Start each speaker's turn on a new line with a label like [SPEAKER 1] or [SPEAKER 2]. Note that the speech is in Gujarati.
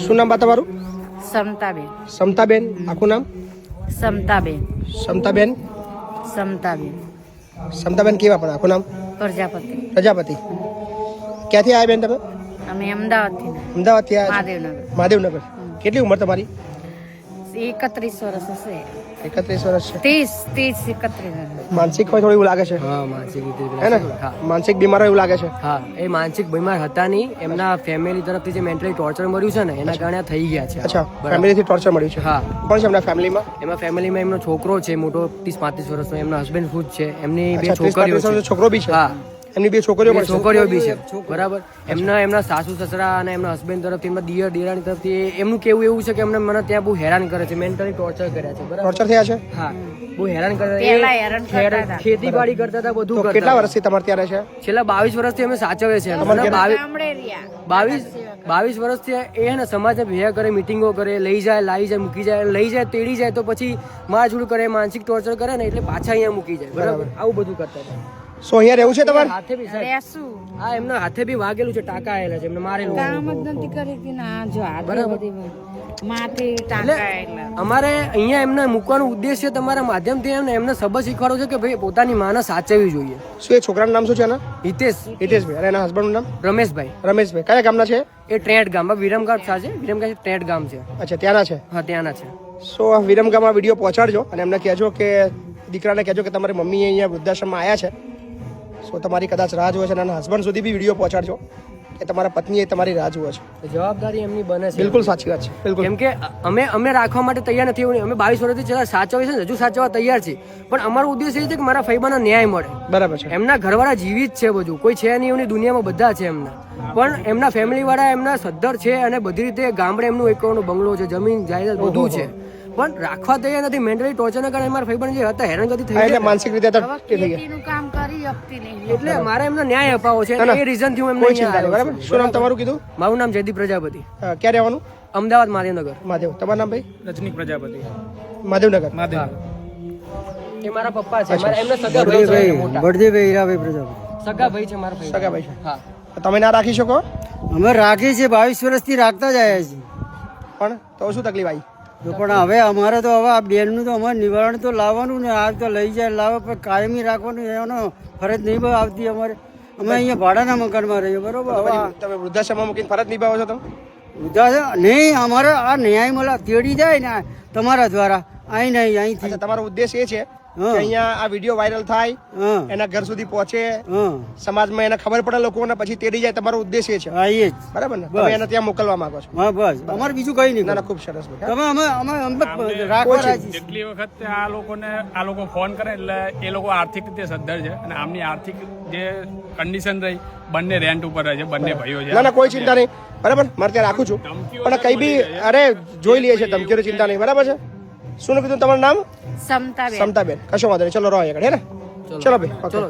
[SPEAKER 1] શું નામ બા તમારું?
[SPEAKER 2] સમતાબેન.
[SPEAKER 1] સમતાબેન. આખું નામ?
[SPEAKER 2] સમતાબેન.
[SPEAKER 1] સમતાબેન.
[SPEAKER 2] સમતાબેન.
[SPEAKER 1] સમતાબેન કેવા પણ આખું નામ?
[SPEAKER 2] પ્રજાપતિ.
[SPEAKER 1] પ્રજાપતિ. ક્યાંથી આવ્યા બેન તમે?
[SPEAKER 2] અમે અમદાવાદથી.
[SPEAKER 1] અમદાવાદથી આવ્યા?
[SPEAKER 2] મહાદેવનગર.
[SPEAKER 1] મહાદેવનગર. કેટલી ઉંમર તમારી?
[SPEAKER 2] 31 વર્ષ હશે.
[SPEAKER 1] 31 વર્ષ છે.
[SPEAKER 2] 30 31.
[SPEAKER 1] માનસિક હોય થોડું એવું લાગે છે.
[SPEAKER 3] હા, માનસિક રીતે
[SPEAKER 1] હે ને? માનસિક બીમાર હોય એવું લાગે છે.
[SPEAKER 3] હા, એ માનસિક બીમાર હતા નહીં, એમના ફેમિલી તરફથી જે મેન્ટલી ટોર્ચર મળ્યું છે ને એના કારણે થઈ ગયા છે.
[SPEAKER 1] અચ્છા, ફેમિલીથી ટોર્ચર મળ્યું છે.
[SPEAKER 3] હા.
[SPEAKER 1] કોણ છે એમના ફેમિલીમાં?
[SPEAKER 3] એમાં ફેમિલીમાં એમનો છોકરો છે મોટો 30-35 વર્ષનો, એમના હસબન્ડ ખુદ છે, એમની બે
[SPEAKER 1] અચ્છા, 30-35
[SPEAKER 3] છોકરીઓ
[SPEAKER 1] વર્ષનો
[SPEAKER 3] છે.
[SPEAKER 1] છોકરો બી છે.
[SPEAKER 3] હા,
[SPEAKER 1] એમની બે છોકરીઓ પણ છે.
[SPEAKER 3] છોકરીઓ બી છે. બરાબર. એમના સાસુ સસરા અને એમના હસબન્ડ તરફથી, એમના દિયર દિરાણી તરફથી એમનું કેવું એવું છે કે એમને મને ત્યાં બહુ હેરાન કરે છે, મેન્ટલી ટોર્ચર કર્યા છે. બરાબર.
[SPEAKER 1] ટોર્ચર થયા છે?
[SPEAKER 3] હા, બહુ હેરાન
[SPEAKER 2] પહેલા હેરાન કરતા
[SPEAKER 3] કરે.
[SPEAKER 2] હતા.
[SPEAKER 3] ખેતીવાડી કરતા હતા, બધું
[SPEAKER 1] તો
[SPEAKER 3] કરતા
[SPEAKER 1] કેટલા
[SPEAKER 3] હતા.
[SPEAKER 1] વર્ષથી તમારે ત્યાં રહે છે?
[SPEAKER 3] છેલ્લા 22 વર્ષથી અમે સાચવે છે.
[SPEAKER 2] ગામડે રહ્યા.
[SPEAKER 3] 22 વર્ષથી એ ને સમાજને ભેગા કરે, મિટિંગો કરે, લઈ જાય, લાવી જાય, મૂકી જાય, લઈ જાય, તેડી જાય તો પછી મારઝૂડ કરે, માનસિક ટોર્ચર કરે ને એટલે પાછા અહીંયા મૂકી જાય. બરાબર. આવું બધું કરતા હતા.
[SPEAKER 1] સો અહીંયા રહેવું છે તમારે?
[SPEAKER 3] હાથે બી સાહેબ,
[SPEAKER 2] રહેશું.
[SPEAKER 3] હા, એમના હાથે બી વાગેલું છે, ટાંકા આયેલા છે, એમને મારેલું છે.
[SPEAKER 2] કામ જ નથી કરી હતી ને આ જો આ
[SPEAKER 3] બરાબર.
[SPEAKER 2] બધી માથે ટાંકા આયેલા.
[SPEAKER 3] અમારે અહીંયા એમને મૂકવાનો ઉદ્દેશ્ય તમારા માધ્યમથી એમને સબક શીખવાડો છે કે ભાઈ પોતાની માને સાચવવી જોઈએ.
[SPEAKER 1] શું એ છોકરાનું નામ શું છે એના?
[SPEAKER 3] હિતેશ.
[SPEAKER 1] હિતેશભાઈ. અને એના હસબન્ડનું નામ?
[SPEAKER 3] રમેશભાઈ.
[SPEAKER 1] રમેશભાઈ. કયા ગામના છે?
[SPEAKER 3] એ ટ્રેડ ગામ, વિરમગામ છે. વિરમગામ ટ્રેડ ગામ છે.
[SPEAKER 1] અચ્છા, ત્યાંના છે.
[SPEAKER 3] હા, ત્યાંના છે.
[SPEAKER 1] સો વિરમગામમાં વિડીયો પહોંચાડજો અને એમને કહેજો કે દીકરાને કહેજો કે તમારી મમ્મી અહીંયા વૃદ્ધાશ્રમમાં આવ્યા છે. સો તમારી કદાચ રાહ જુએ છે અને એના હસબન્ડ સુધી બી વિડીયો પહોંચાડજો કે તમારા પત્નીએ તમારી રાહ જુએ છે.
[SPEAKER 3] જવાબદારી એમની બને છે.
[SPEAKER 1] બિલકુલ સાચી વાત છે. બિલકુલ.
[SPEAKER 3] કેમ કે અમે રાખવા માટે તૈયાર નથી. અમે 22 વર્ષથી છેલ્લા સાચવીએ છે ને, હજુ સાચવવા તૈયાર છે. પણ અમારો ઉદ્દેશ એ છે કે મારા ફૈબાનો ન્યાય મળે.
[SPEAKER 1] બરાબર છે.
[SPEAKER 3] એમના ઘરવાળા જીવિત છે, બધું કોઈ છે નહીં એમની દુનિયામાં, બધા છે એમના. પણ એમના ફેમિલી વાળા એમના સદ્ધર છે અને બધી રીતે ગામડે એમનું એક કરોડનો બંગલો છે, જમીન જાયદાદ બધું છે, પણ રાખવા તૈયાર નથી. મેન્ટલી ટોર્ચરના કારણે મારા ફૈબાને જે હતા હેરાનગતિ થઈ
[SPEAKER 1] એટલે
[SPEAKER 3] ગઈ.
[SPEAKER 1] માનસિક રીતે
[SPEAKER 2] હવે
[SPEAKER 1] થઈ ગયા.
[SPEAKER 2] ખેતીનું કામ કરી આપતી નહીં.
[SPEAKER 3] એટલે મારે એમને ન્યાય અપાવો છે. એ રીઝન થી હું એમને
[SPEAKER 1] કોઈ
[SPEAKER 3] અહીંયા
[SPEAKER 1] ચિંતા નહીં.
[SPEAKER 3] આવ્યો
[SPEAKER 1] બરાબર.
[SPEAKER 3] છું.
[SPEAKER 1] શું નામ તમારું કીધું?
[SPEAKER 3] મારું નામ જયદીપ પ્રજાપતિ.
[SPEAKER 1] ક્યાં રહેવાનું?
[SPEAKER 3] અમદાવાદ મહાદેવનગર.
[SPEAKER 1] મહાદેવ. તમારું નામ ભાઈ?
[SPEAKER 4] રજનીક પ્રજાપતિ.
[SPEAKER 1] મહાદેવનગર.
[SPEAKER 3] એ મારા પપ્પા છે. એમને સગા ભાઈ છે મોટા.
[SPEAKER 5] બળદેવભાઈ હીરાભાઈ પ્રજાપતિ
[SPEAKER 3] સગા ભાઈ છે મારા ભાઈ.
[SPEAKER 1] સગા ભાઈ છે.
[SPEAKER 3] હા.
[SPEAKER 1] તમે ના રાખી શકો
[SPEAKER 5] અમે રાખીએ છીએ, 22 વર્ષથી રાખતા જ આવ્યા છીએ.
[SPEAKER 1] પણ તો શું તકલીફ આવી?
[SPEAKER 5] તો પણ હવે અમારે તો હવે આ બેનનું તો અમારે નિવારણ તો લાવવાનું ને, આ તો લઈ જાય લાવે પણ કાયમી રાખવાનું એનો ફરજ નહીં આવતી અમારે. અમે અહીંયા ભાડાના મકાનમાં રહીએ. બરોબર. હવે
[SPEAKER 1] તમે વૃદ્ધાશ્રમમાં મૂકીને ફરજ નિભાવો છો તમે?
[SPEAKER 5] નહીં, અમારે આ ન્યાય મળે તેડી જાય ને તમારા દ્વારા અહીં નહીં અહીંથી.
[SPEAKER 1] અચ્છા, તમારો ઉદ્દેશ એ છે કે
[SPEAKER 5] હા.
[SPEAKER 1] અહીંયા આ વિડીયો વાયરલ થાય,
[SPEAKER 5] હા
[SPEAKER 1] એના ઘર સુધી પહોંચે,
[SPEAKER 5] હા
[SPEAKER 1] સમાજમાં એને ખબર પડે લોકોને, પછી તેડી જાય. તમારો ઉદ્દેશ એ છે,
[SPEAKER 5] આવીએ જ.
[SPEAKER 1] બરાબર ને?
[SPEAKER 5] બસ.
[SPEAKER 1] તમે એને ત્યાં મોકલવા માંગો છો.
[SPEAKER 5] હા બસ, અમારે બીજું કઈ નહીં.
[SPEAKER 1] ના ના, ખૂબ સરસ ભાઈ.
[SPEAKER 5] તમે અમે રાખવા રાજી છીએ.
[SPEAKER 4] જેટલી વખત આ લોકો ફોન કરે એટલે એ લોકો આર્થિક રીતે સદ્ધર છે અને આમની આર્થિક જે કન્ડિશન રહી, બંને રેન્ટ ઉપર રહે છે, બંને ભાઈઓ છે.
[SPEAKER 1] ના ના, કોઈ ચિંતા નહીં. બરાબર, મારે ત્યાં રાખું છું. પણ કઈ બી અરે જોઈ લઈએ છે, ધમકીઓની ચિંતા નહીં. બરાબર છે. શું કીધું તમારું નામ?
[SPEAKER 2] સમતાબેન.
[SPEAKER 1] સમતાબેન. કશો વાંધો નહીં. ચલો રહો આગળ. હે ને? ચલો ભાઈ.
[SPEAKER 3] ચલો.